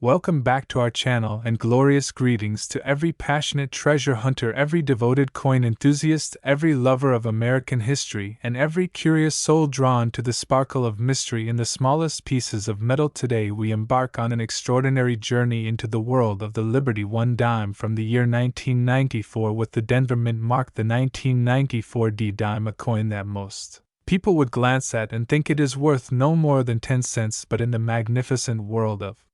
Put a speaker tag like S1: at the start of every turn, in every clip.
S1: Welcome back to our channel and glorious greetings to every passionate treasure hunter, every devoted coin enthusiast, every lover of American history, and every curious soul drawn to the sparkle of mystery in the smallest pieces of metal. Today we embark on an extraordinary journey into the world of the Liberty One dime from the year 1994 with the Denver Mint mark, the 1994 D dime, a coin that most people would glance at and think it is worth no more than 10 cents, but in the magnificent world of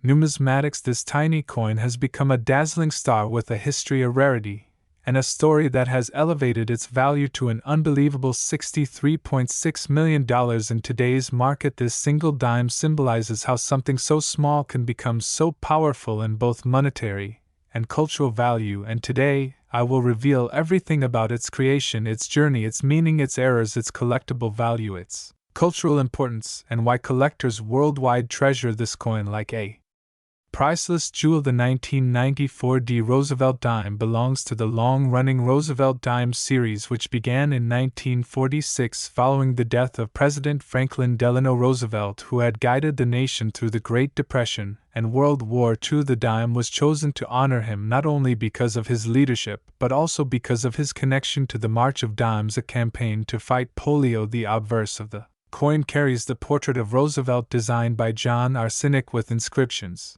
S1: numismatics, this tiny coin has become a dazzling star with a history, a rarity, and a story that has elevated its value to an unbelievable $63.6 million in today's market. This single dime symbolizes how something so small can become so powerful in both monetary and cultural value, and today I will reveal everything about its creation, its journey, its meaning, its errors, its collectible value, its cultural importance, and why collectors worldwide treasure this coin like a priceless jewel. The 1994 D Roosevelt dime belongs to the long-running Roosevelt dime series, which began in 1946 following the death of President Franklin Delano Roosevelt, who had guided the nation through the Great Depression and World War II. The dime was chosen to honor him not only because of his leadership but also because of his connection to the March of Dimes, a campaign to fight polio. The obverse of the coin carries the portrait of Roosevelt designed by John Arsenic with inscriptions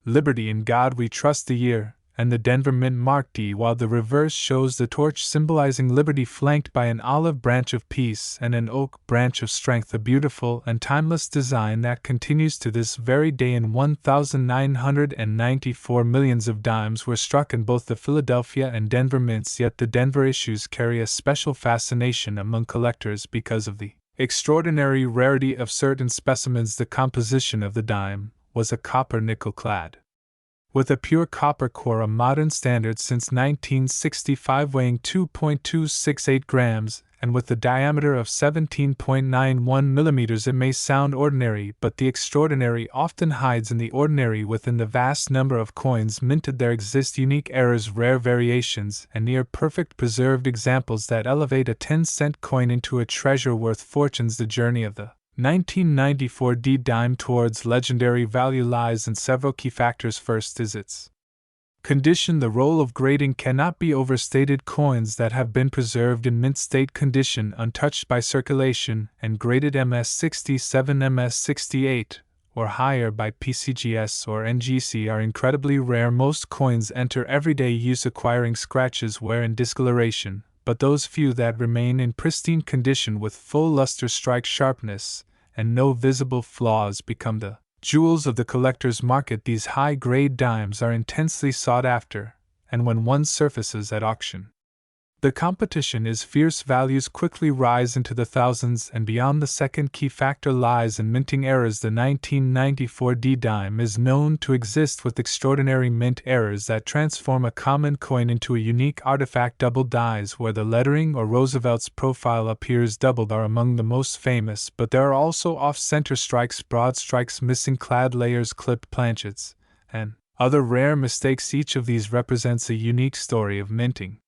S1: "Liberty, in God We Trust," the year, and the Denver Mint mark D, while the reverse shows the torch symbolizing liberty flanked by an olive branch of peace and an oak branch of strength, a beautiful and timeless design that continues to this very day. In 1994, millions of dimes were struck in both the Philadelphia and Denver mints, yet the Denver issues carry a special fascination among collectors because of the extraordinary rarity of certain specimens. The composition of the dime was a copper-nickel clad, with a pure copper core, a modern standard since 1965, weighing 2.268 grams, and with a diameter of 17.91 millimeters. It may sound ordinary, but the extraordinary often hides in the ordinary. Within the vast number of coins minted there exist unique errors, rare variations, and near-perfect preserved examples that elevate a 10-cent coin into a treasure worth fortunes. The journey of the 1994 D dime towards legendary value lies in several key factors. First is its condition. The role of grading cannot be overstated. Coins that have been preserved in mint state condition, untouched by circulation, and graded MS67, MS68, or higher by PCGS or NGC are incredibly rare. Most coins enter everyday use, acquiring scratches, wear, and discoloration, but those few that remain in pristine condition with full luster, strike sharpness, and no visible flaws become the jewels of the collector's market. These high-grade dimes are intensely sought after, and when one surfaces at auction, the competition is fierce. Values quickly rise into the thousands and beyond. The second key factor lies in minting errors. The 1994 D dime is known to exist with extraordinary mint errors that transform a common coin into a unique artifact. Double dies, where the lettering or Roosevelt's profile appears doubled, are among the most famous, but there are also off-center strikes, broad strikes, missing clad layers, clipped planchets, and other rare mistakes. Each of these represents a unique story of minting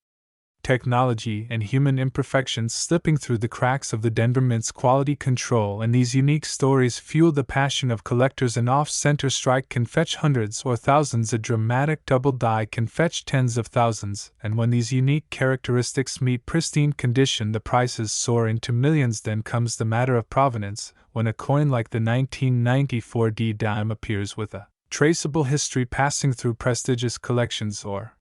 S1: technology and human imperfections slipping through the cracks of the Denver Mint's quality control, and these unique stories fuel the passion of collectors. An off-center strike can fetch hundreds or thousands, a dramatic double die can fetch tens of thousands, and when these unique characteristics meet pristine condition, the prices soar into millions. Then comes the matter of provenance. When a coin like the 1994 D dime appears with a traceable history, passing through prestigious collections or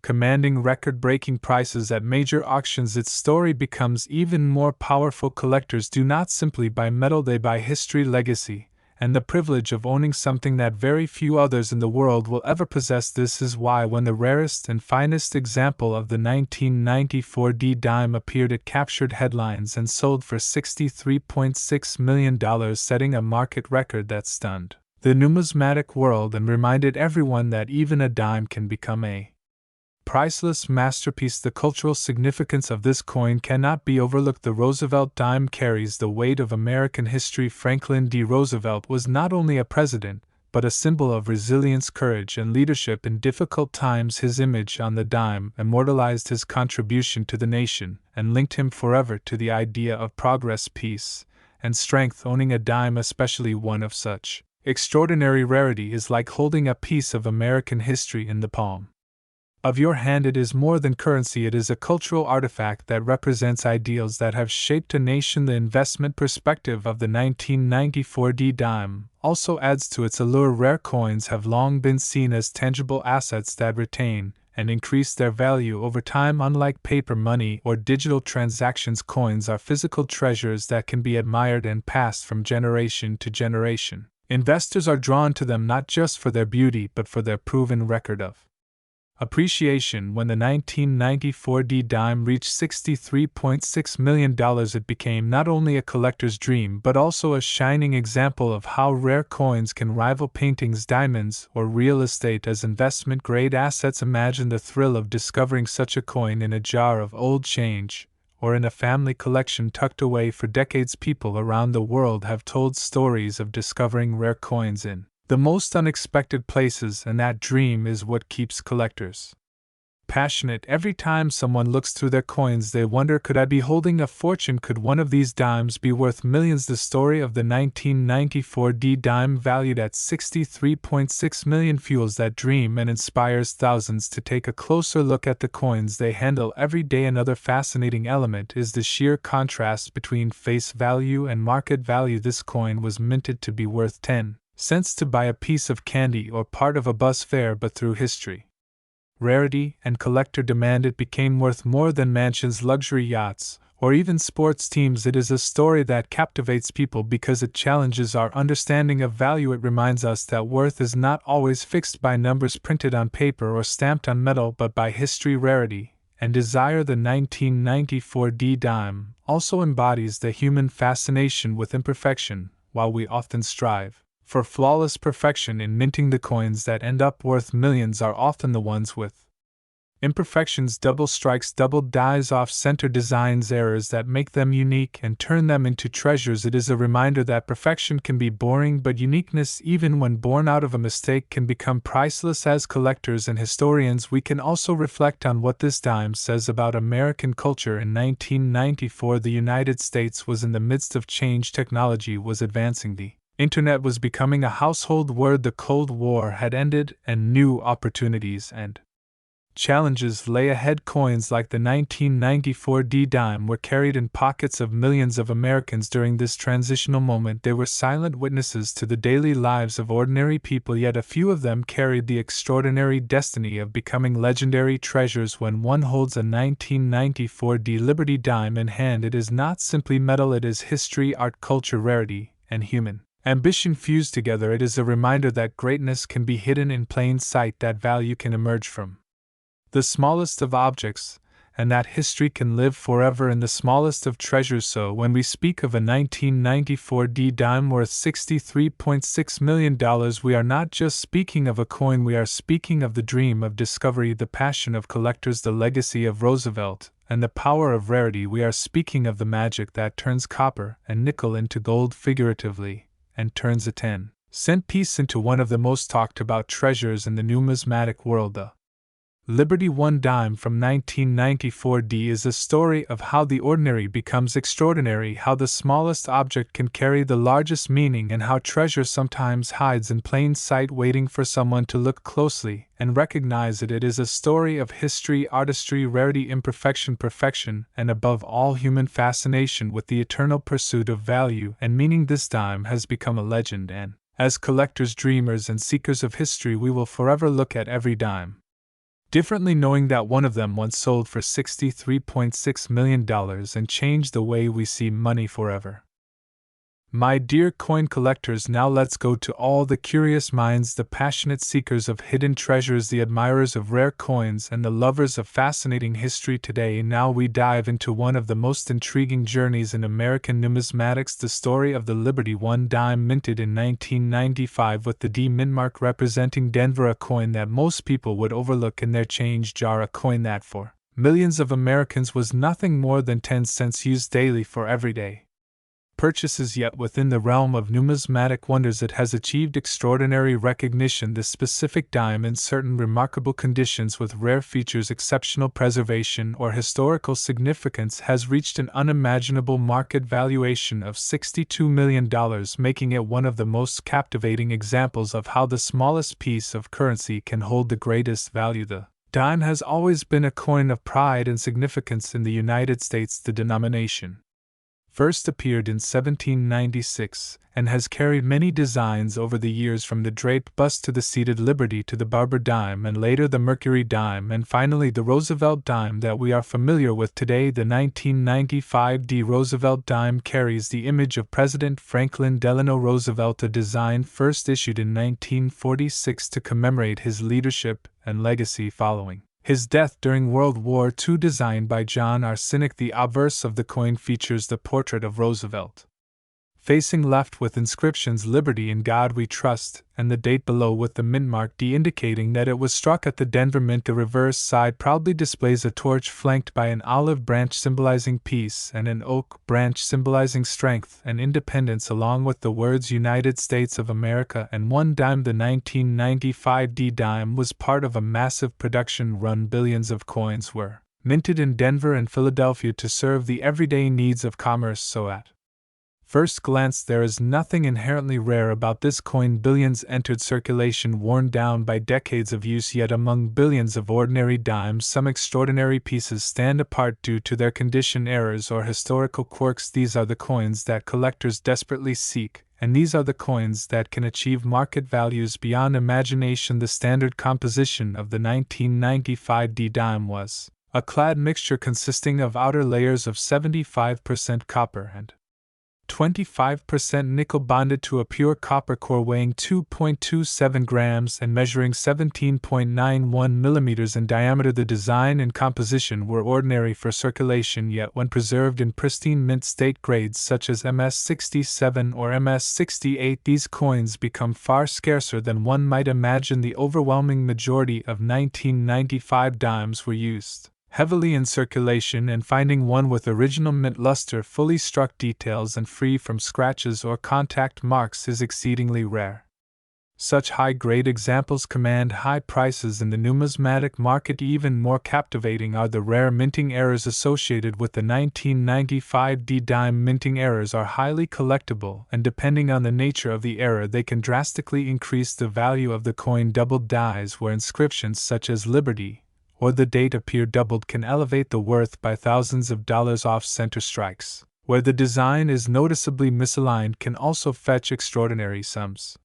S1: commanding record-breaking prices at major auctions, its story becomes even more powerful. Collectors do not simply buy metal, they buy history, legacy, and the privilege of owning something that very few others in the world will ever possess. This is why when the rarest and finest example of the 1994 D dime appeared, it captured headlines and sold for $63.6 million, setting a market record that stunned the numismatic world and reminded everyone that even a dime can become a priceless masterpiece. The cultural significance of this coin cannot be overlooked. The Roosevelt dime carries the weight of American history. Franklin D. Roosevelt was not only a president, but a symbol of resilience, courage, and leadership in difficult times. His image on the dime immortalized his contribution to the nation and linked him forever to the idea of progress, peace, and strength. Owning a dime, especially one of such extraordinary rarity is like holding a piece of American history in the palm of your hand. It is more than currency, it is a cultural artifact that represents ideals that have shaped a nation. The investment perspective of the 1994 dime also adds to its allure. Rare coins have long been seen as tangible assets that retain and increase their value over time. Unlike paper money or digital transactions, coins are physical treasures that can be admired and passed from generation to generation. Investors are drawn to them not just for their beauty but for their proven record of appreciation. When the 1994 dime reached $63.6 million, it became not only a collector's dream but also a shining example of how rare coins can rival paintings, diamonds, or real estate as investment-grade assets. Imagine the thrill of discovering such a coin in a jar of old change, or in a family collection tucked away for decades. People around the world have told stories of discovering rare coins in the most unexpected places, and that dream is what keeps collectors passionate. Every time someone looks through their coins, they wonder, could I be holding a fortune? Could one of these dimes be worth millions? The story of the 1994 dime, valued at $63.6 million, fuels that dream and inspires thousands to take a closer look at the coins they handle every day. Another fascinating element is the sheer contrast between face value and market value. This coin was minted to be worth 10 cents to buy a piece of candy or part of a bus fare, but through history, rarity, and collector demand, it became worth more than mansions, luxury yachts, or even sports teams. It is a story that captivates people because it challenges our understanding of value. It reminds us that worth is not always fixed by numbers printed on paper or stamped on metal, but by history, rarity, and desire. The 1994 dime also embodies the human fascination with imperfection. While we often strive for flawless perfection in minting, the coins that end up worth millions are often the ones with imperfections, double strikes, double dies, off-center designs, errors that make them unique and turn them into treasures. It is a reminder that perfection can be boring, but uniqueness, even when born out of a mistake, can become priceless. As collectors and historians, we can also reflect on what this dime says about American culture. In 1994, the United States was in the midst of change. Technology was advancing, the Internet was becoming a household word, the Cold War had ended, and new opportunities and challenges lay ahead. Coins like the 1994 dime were carried in pockets of millions of Americans during this transitional moment. They were silent witnesses to the daily lives of ordinary people, yet a few of them carried the extraordinary destiny of becoming legendary treasures. When one holds a 1994 Liberty dime in hand, it is not simply metal, it is history, art, culture, rarity, and human ambition fused together. It is a reminder that greatness can be hidden in plain sight, that value can emerge from the smallest of objects, and that history can live forever in the smallest of treasures. So, when we speak of a 1994 dime worth $63.6 million, we are not just speaking of a coin, we are speaking of the dream of discovery, the passion of collectors, the legacy of Roosevelt, and the power of rarity. We are speaking of the magic that turns copper and nickel into gold, figuratively, and turns a 10-cent piece into one of the most talked about treasures in the numismatic world. The Liberty One dime from 1994 is a story of how the ordinary becomes extraordinary, how the smallest object can carry the largest meaning, and how treasure sometimes hides in plain sight, waiting for someone to look closely and recognize it. It is a story of history, artistry, rarity, imperfection, perfection, and above all, human fascination with the eternal pursuit of value and meaning. This dime has become a legend, and as collectors, dreamers, and seekers of history, we will forever look at every dime differently, knowing that one of them once sold for $63.6 million and changed the way we see money forever. My dear coin collectors, now let's go to all the curious minds, the passionate seekers of hidden treasures, the admirers of rare coins, and the lovers of fascinating history. Today, now we dive into one of the most intriguing journeys in American numismatics, the story of the Liberty One dime, minted in 1995 with the D mint mark representing Denver, a coin that most people would overlook in their change jar, a coin that for millions of Americans was nothing more than 10 cents used daily for everyday purchases, yet within the realm of numismatic wonders it has achieved extraordinary recognition. This specific dime, in certain remarkable conditions with rare features, exceptional preservation, or historical significance, has reached an unimaginable market valuation of $62 million, making it one of the most captivating examples of how the smallest piece of currency can hold the greatest value. The dime has always been a coin of pride and significance in the United States. The denomination first appeared in 1796, and has carried many designs over the years, from the draped bust to the seated Liberty to the Barber dime, and later the Mercury dime, and finally the Roosevelt dime that we are familiar with today. The 1995 Roosevelt dime carries the image of President Franklin Delano Roosevelt, a design first issued in 1946 to commemorate his leadership and legacy following his death during World War II. Designed by John R. Cynick, the obverse of the coin features the portrait of Roosevelt, facing left, with inscriptions "Liberty in God We Trust," and the date below with the mint mark D, indicating that it was struck at the Denver Mint. The reverse side proudly displays a torch flanked by an olive branch symbolizing peace and an oak branch symbolizing strength and independence, along with the words United States of America and one dime. The 1995 D dime was part of a massive production run. Billions of coins were minted in Denver and Philadelphia to serve the everyday needs of commerce. So at first glance, there is nothing inherently rare about this coin. Billions entered circulation, worn down by decades of use, yet among billions of ordinary dimes, some extraordinary pieces stand apart due to their condition, errors, or historical quirks. These are the coins that collectors desperately seek, and these are the coins that can achieve market values beyond imagination. The standard composition of the 1995 D dime was a clad mixture consisting of outer layers of 75% copper and 25% nickel, bonded to a pure copper core weighing 2.27 grams and measuring 17.91 millimeters in diameter. The design and composition were ordinary for circulation, yet when preserved in pristine mint state grades such as MS-67 or MS-68, these coins become far scarcer than one might imagine. The overwhelming majority of 1995 dimes were used heavily in circulation, and finding one with original mint luster, fully struck details, and free from scratches or contact marks is exceedingly rare. Such high-grade examples command high prices in the numismatic market. Even more captivating are the rare minting errors associated with the 1995 D dime. Minting errors are highly collectible, and depending on the nature of the error, they can drastically increase the value of the coin. Doubled dies, where inscriptions such as Liberty or the date appear doubled, can elevate the worth by thousands of dollars. Off-center strikes, where the design is noticeably misaligned, can also fetch extraordinary sums.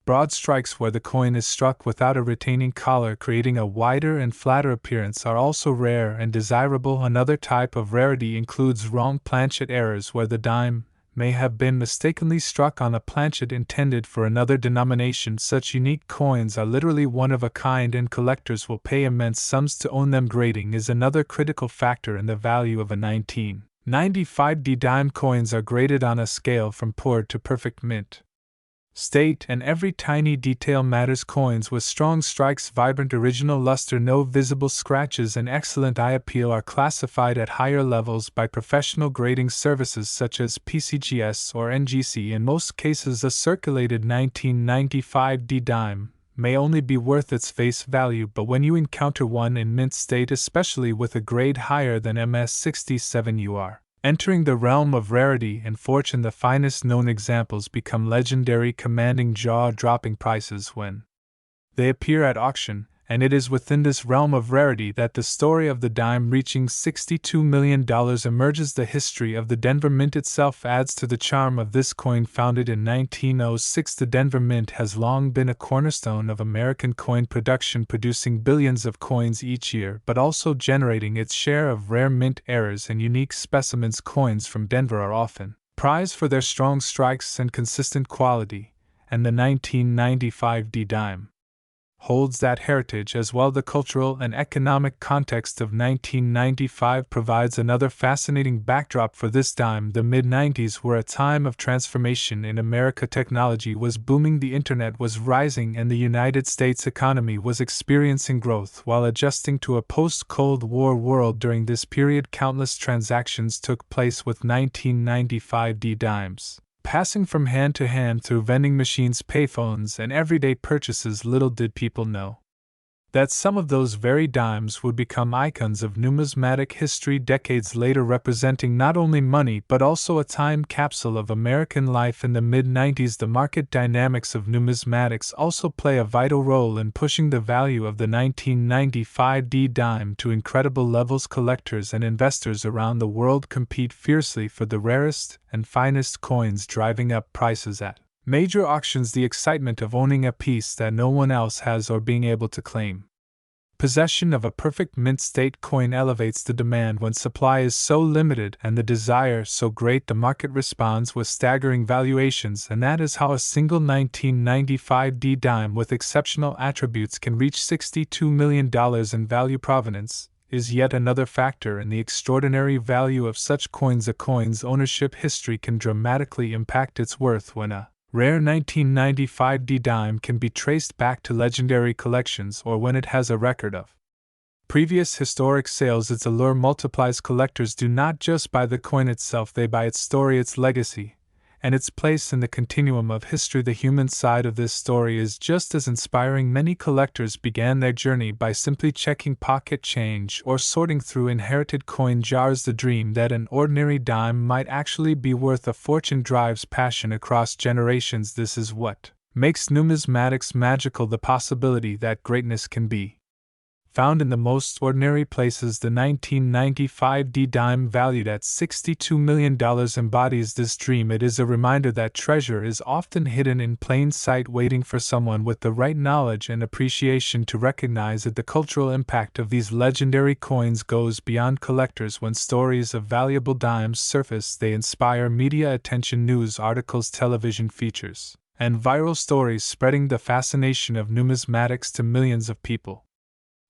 S1: Broad strikes, where the coin is struck without a retaining collar, creating a wider and flatter appearance, are also rare and desirable. Another type of rarity includes wrong planchet errors, where the dime may have been mistakenly struck on a planchet intended for another denomination. Such unique coins are literally one of a kind, and collectors will pay immense sums to own them. Grading is another critical factor in the value of a 1995 D dime. Coins are graded on a scale from poor to perfect mint state, and every tiny detail matters. Coins with strong strikes, vibrant original luster, no visible scratches, and excellent eye appeal are classified at higher levels by professional grading services such as PCGS or NGC. In most cases, a circulated 1995 D dime may only be worth its face value, but when you encounter one in mint state, especially with a grade higher than MS-67, you are entering the realm of rarity and fortune. The finest known examples become legendary, commanding jaw-dropping prices when they appear at auction, and it is within this realm of rarity that the story of the dime reaching $62 million emerges. The history of the Denver Mint itself adds to the charm of this coin. Founded in 1906, the Denver Mint has long been a cornerstone of American coin production, producing billions of coins each year, but also generating its share of rare mint errors and unique specimens. Coins from Denver are often prized for their strong strikes and consistent quality, and the 1995 D dime holds that heritage as well. The cultural and economic context of 1995 provides another fascinating backdrop for this dime. The mid-90s were a time of transformation in America. Technology was booming, the internet was rising, and the United States economy was experiencing growth while adjusting to a post-Cold War world. During this period, countless transactions took place with 1995 dimes passing from hand to hand through vending machines, payphones, and everyday purchases. Little did people know that some of those very dimes would become icons of numismatic history decades later, representing not only money but also a time capsule of American life. In the mid-90s, the market dynamics of numismatics also play a vital role in pushing the value of the 1995 dime to incredible levels. Collectors and investors around the world compete fiercely for the rarest and finest coins, driving up prices at major auctions. The excitement of owning a piece that no one else has or being able to claim possession of a perfect mint state coin elevates the demand when supply is so limited and the desire so great. The market responds with staggering valuations, and that is how a single 1995 dime with exceptional attributes can reach $62 million in value. Provenance is yet another factor in the extraordinary value of such coins. A coin's ownership history can dramatically impact its worth. When a rare 1995 dime can be traced back to legendary collections, or when it has a record of previous historic sales, its allure multiplies. Collectors do not just buy the coin itself, they buy its story, its legacy, and its place in the continuum of history. The human side of this story is just as inspiring. Many collectors began their journey by simply checking pocket change or sorting through inherited coin jars. The dream that an ordinary dime might actually be worth a fortune drives passion across generations. This is what makes numismatics magical, the possibility that greatness can be found in the most ordinary places. The 1995 dime, valued at $62 million, embodies this dream. It is a reminder that treasure is often hidden in plain sight, waiting for someone with the right knowledge and appreciation to recognize it. The cultural impact of these legendary coins goes beyond collectors. When stories of valuable dimes surface, they inspire media attention, news articles, television features, and viral stories, spreading the fascination of numismatics to millions of people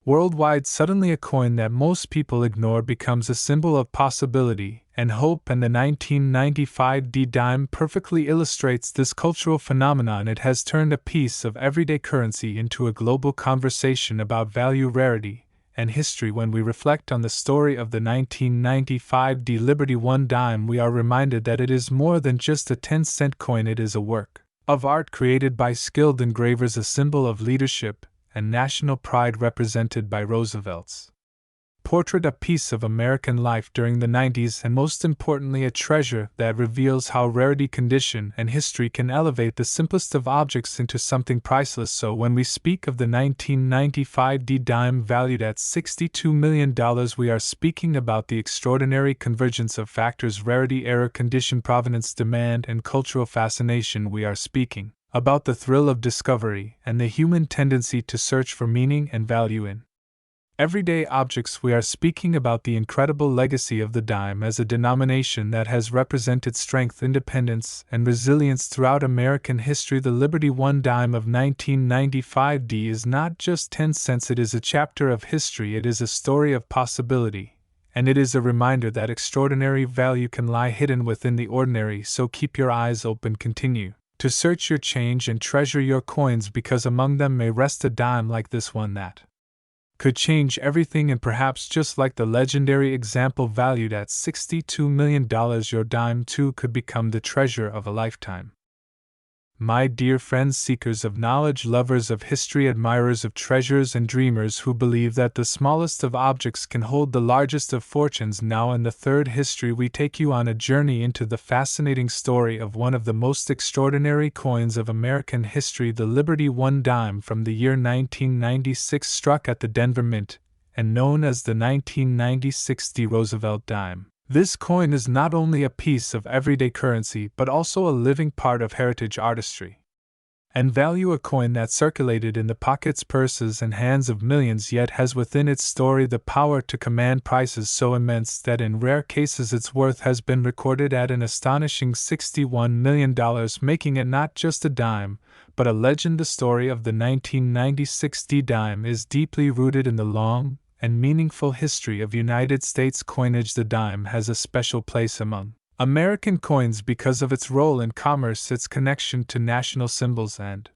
S1: worldwide. Suddenly, a coin that most people ignore becomes a symbol of possibility and hope, and the 1995 dime perfectly illustrates this cultural phenomenon. It has turned a piece of everyday currency into a global conversation about value, rarity, and history. When we reflect on the story of the 1995 Liberty One dime, we are reminded that it is more than just a 10-cent coin. It is a work of art created by skilled engravers, a symbol of leadership and national pride, represented by Roosevelt's portrait, a piece of American life during the 90s, and most importantly, a treasure that reveals how rarity, condition, and history can elevate the simplest of objects into something priceless. So when we speak of the 1995 dime valued at $62 million, we are speaking about the extraordinary convergence of factors: rarity, error, condition, provenance, demand, and cultural fascination. We are speaking about the thrill of discovery and the human tendency to search for meaning and value in everyday objects. We are speaking about the incredible legacy of the dime as a denomination that has represented strength, independence, and resilience throughout American history. The Liberty One dime of 1995 is not just 10 cents, it is a chapter of history, it is a story of possibility, and it is a reminder that extraordinary value can lie hidden within the ordinary. So keep your eyes open, continue to search your change, and treasure your coins, because among them may rest a dime like this one that could change everything. And perhaps just like the legendary example valued at $62 million, your dime too could become the treasure of a lifetime. My dear friends, seekers of knowledge, lovers of history, admirers of treasures, and dreamers who believe that the smallest of objects can hold the largest of fortunes, now in the third history we take you on a journey into the fascinating story of one of the most extraordinary coins of American history, the Liberty One dime from the year 1996, struck at the Denver Mint, and known as the 1996 Roosevelt dime. This coin is not only a piece of everyday currency but also a living part of heritage artistry and value, a coin that circulated in the pockets, purses, and hands of millions, yet has within its story the power to command prices so immense that in rare cases its worth has been recorded at an astonishing $61 million, making it not just a dime, but a legend. The story of the 1996 D-dime is deeply rooted in the long and meaningful history of United States coinage. The dime has a special place among American coins because of its role in commerce, its connection to national symbols, and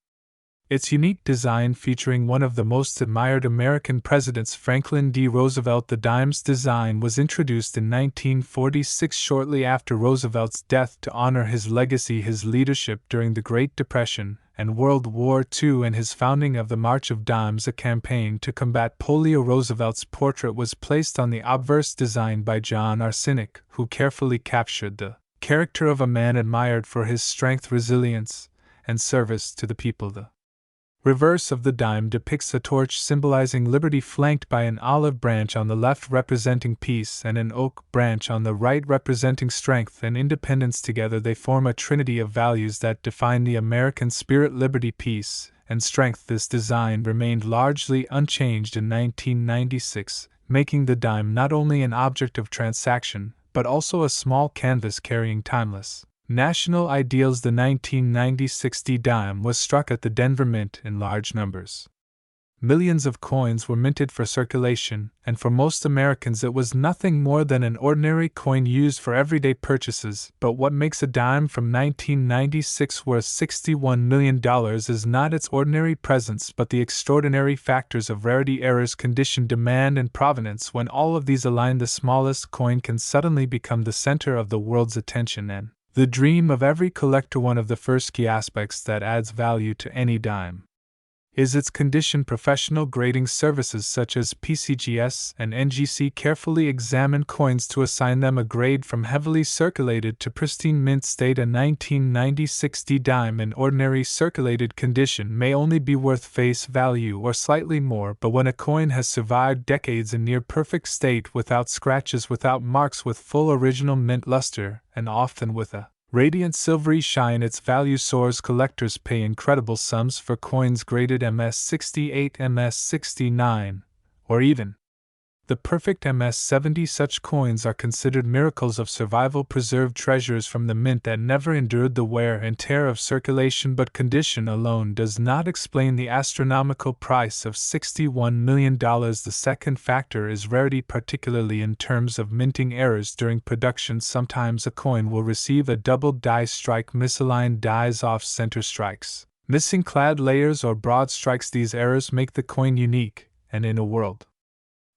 S1: its unique design featuring one of the most admired American presidents, Franklin D. Roosevelt. The dime's design was introduced in 1946, shortly after Roosevelt's death, to honor his legacy, his leadership during the Great Depression and World War II, and his founding of the March of Dimes, a campaign to combat polio. Roosevelt's portrait was placed on the obverse, designed by John Arsenic, who carefully captured the character of a man admired for his strength, resilience, and service to the people. The reverse of the dime depicts a torch symbolizing liberty, flanked by an olive branch on the left representing peace and an oak branch on the right representing strength and independence. Together they form a trinity of values that define the American spirit: liberty, peace, and strength. This design remained largely unchanged in 1996, making the dime not only an object of transaction, but also a small canvas carrying timeless national ideals. The 1996 D-dime was struck at the Denver Mint in large numbers. Millions of coins were minted for circulation, and for most Americans it was nothing more than an ordinary coin used for everyday purchases. But what makes a dime from 1996 worth $61 million is not its ordinary presence, but the extraordinary factors of rarity, errors, condition, demand, and provenance. When all of these align, the smallest coin can suddenly become the center of the world's attention and the dream of every collector. One of the first key aspects that adds value to any dime is its condition. Professional grading services such as PCGS and NGC carefully examine coins to assign them a grade from heavily circulated to pristine mint state. A 1996 D-dime in ordinary circulated condition may only be worth face value or slightly more, but when a coin has survived decades in near perfect state, without scratches, without marks, with full original mint luster, and often with a radiant silvery shine, its value soars. Collectors pay incredible sums for coins graded MS-68, MS-69, or even the perfect MS-70. Such coins are considered miracles of survival, preserved treasures from the mint that never endured the wear and tear of circulation. But condition alone does not explain the astronomical price of $61 million. The second factor is rarity, particularly in terms of minting errors during production. Sometimes a coin will receive a double die strike, misaligned dies, off-center strikes, missing clad layers, or broad strikes. These errors make the coin unique, and in a world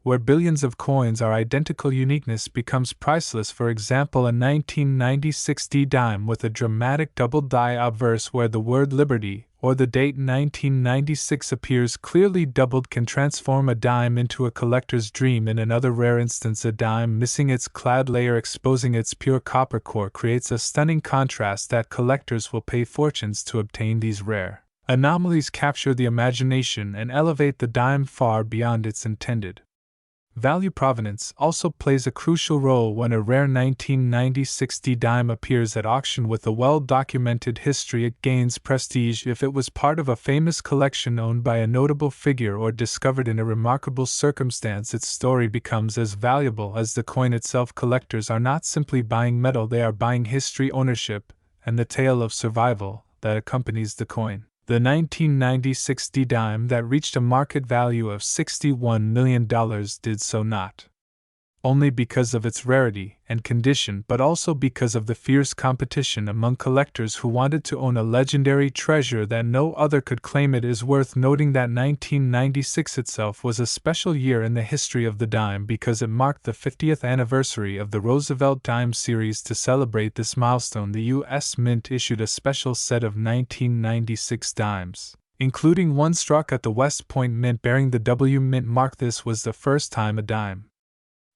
S1: where billions of coins are identical, uniqueness becomes priceless. For example, a 1996 D-dime with a dramatic double die obverse where the word liberty or the date 1996 appears clearly doubled can transform a dime into a collector's dream. In another rare instance, a dime missing its clad layer, exposing its pure copper core, creates a stunning contrast that collectors will pay fortunes to obtain. These rare anomalies capture the imagination and elevate the dime far beyond its intended value. Provenance also plays a crucial role. When a rare 1996 D-dime appears at auction with a well-documented history, it gains prestige. If it was part of a famous collection owned by a notable figure or discovered in a remarkable circumstance, its story becomes as valuable as the coin itself. Collectors are not simply buying metal, they are buying history, ownership, and the tale of survival that accompanies the coin. The 1996 D-dime that reached a market value of $61 million did so not only because of its rarity and condition, but also because of the fierce competition among collectors who wanted to own a legendary treasure that no other could claim. It is worth noting that 1996 itself was a special year in the history of the dime because it marked the 50th anniversary of the Roosevelt dime series. To celebrate this milestone, the U.S. Mint issued a special set of 1996 dimes, including one struck at the West Point Mint bearing the W Mint mark. This was the first time a dime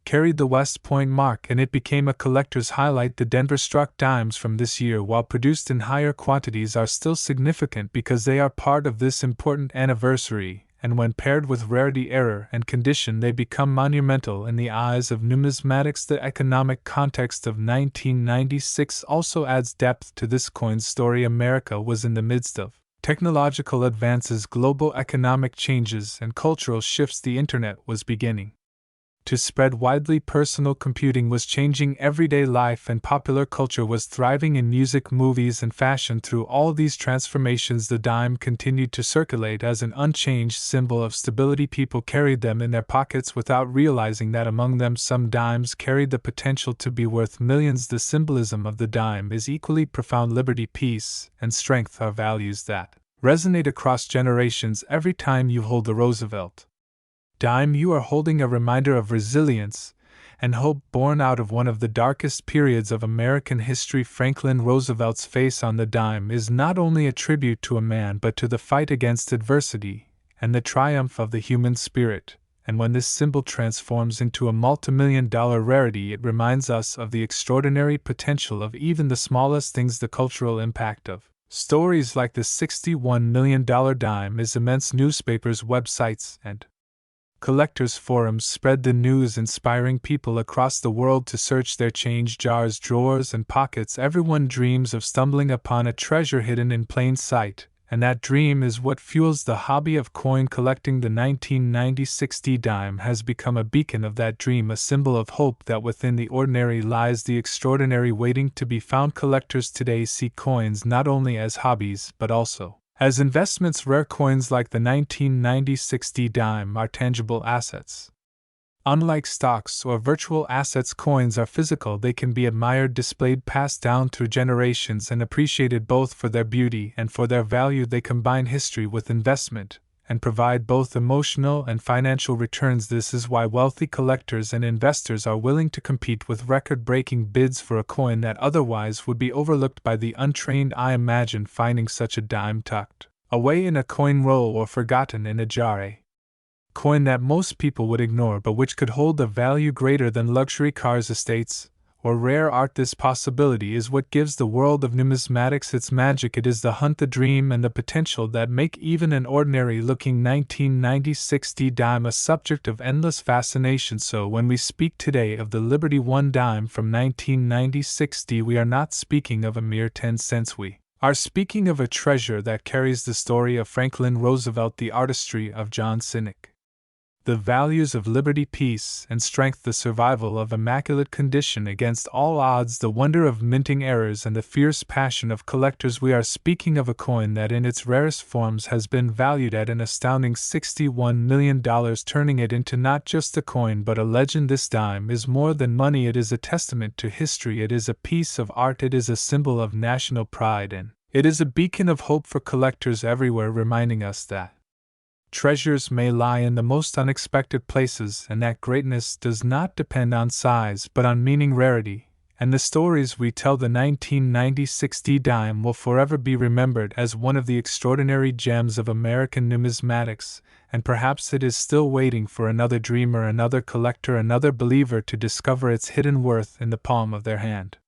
S1: carried the West Point mark, and it became a collector's highlight. The Denver struck dimes from this year, while produced in higher quantities, are still significant because they are part of this important anniversary, and when paired with rarity, error, and condition, they become monumental in the eyes of numismatics. The economic context of 1996 also adds depth to this coin's story. America was in the midst of technological advances, global economic changes, and cultural shifts. The internet was beginning to spread widely. Personal computing was changing everyday life, and popular culture was thriving in music, movies, and fashion. Through all these transformations, the dime continued to circulate as an unchanged symbol of stability. People carried them in their pockets without realizing that among them some dimes carried the potential to be worth millions. The symbolism of the dime is equally profound. Liberty, peace, and strength are values that resonate across generations. Every time you hold the Roosevelt dime, you are holding a reminder of resilience and hope born out of one of the darkest periods of American history. Franklin Roosevelt's face on the dime is not only a tribute to a man but to the fight against adversity and the triumph of the human spirit. And when this symbol transforms into a multimillion-dollar rarity, it reminds us of the extraordinary potential of even the smallest things. The cultural impact of stories like the $61 million dime is immense. Newspapers, websites, and collectors' forums spread the news, inspiring people across the world to search their change jars, drawers, and pockets. Everyone dreams of stumbling upon a treasure hidden in plain sight, and that dream is what fuels the hobby of coin collecting. The 1996 dime has become a beacon of that dream, a symbol of hope that within the ordinary lies the extraordinary waiting to be found. Collectors today see coins not only as hobbies but also as investments. Rare coins like the 1996 dime are tangible assets. Unlike stocks or virtual assets, coins are physical. They can be admired, displayed, passed down through generations, and appreciated both for their beauty and for their value. They combine history with investment and provide both emotional and financial returns. This is why wealthy collectors and investors are willing to compete with record-breaking bids for a coin that otherwise would be overlooked by the untrained eye. Imagine finding such a dime tucked away in a coin roll or forgotten in a jar, a coin that most people would ignore but which could hold a value greater than luxury cars, estates, or rare art. This possibility is what gives the world of numismatics its magic. It is the hunt, the dream, and the potential that make even an ordinary-looking 1996 dime a subject of endless fascination. So when we speak today of the Liberty One dime from 1996, we are not speaking of a mere 10 cents. We are speaking of a treasure that carries the story of Franklin Roosevelt, the artistry of John Sinek, the values of liberty, peace, and strength, the survival of immaculate condition against all odds, the wonder of minting errors, and the fierce passion of collectors. We are speaking of a coin that in its rarest forms has been valued at an astounding $61 million, turning it into not just a coin but a legend. This dime is more than money. It is a testament to history. It is a piece of art. It is a symbol of national pride, and it is a beacon of hope for collectors everywhere, reminding us that treasures may lie in the most unexpected places, and that greatness does not depend on size but on meaning, rarity, and the stories we tell. The 1996 dime will forever be remembered as one of the extraordinary gems of American numismatics, and perhaps it is still waiting for another dreamer, another collector, another believer to discover its hidden worth in the palm of their hand.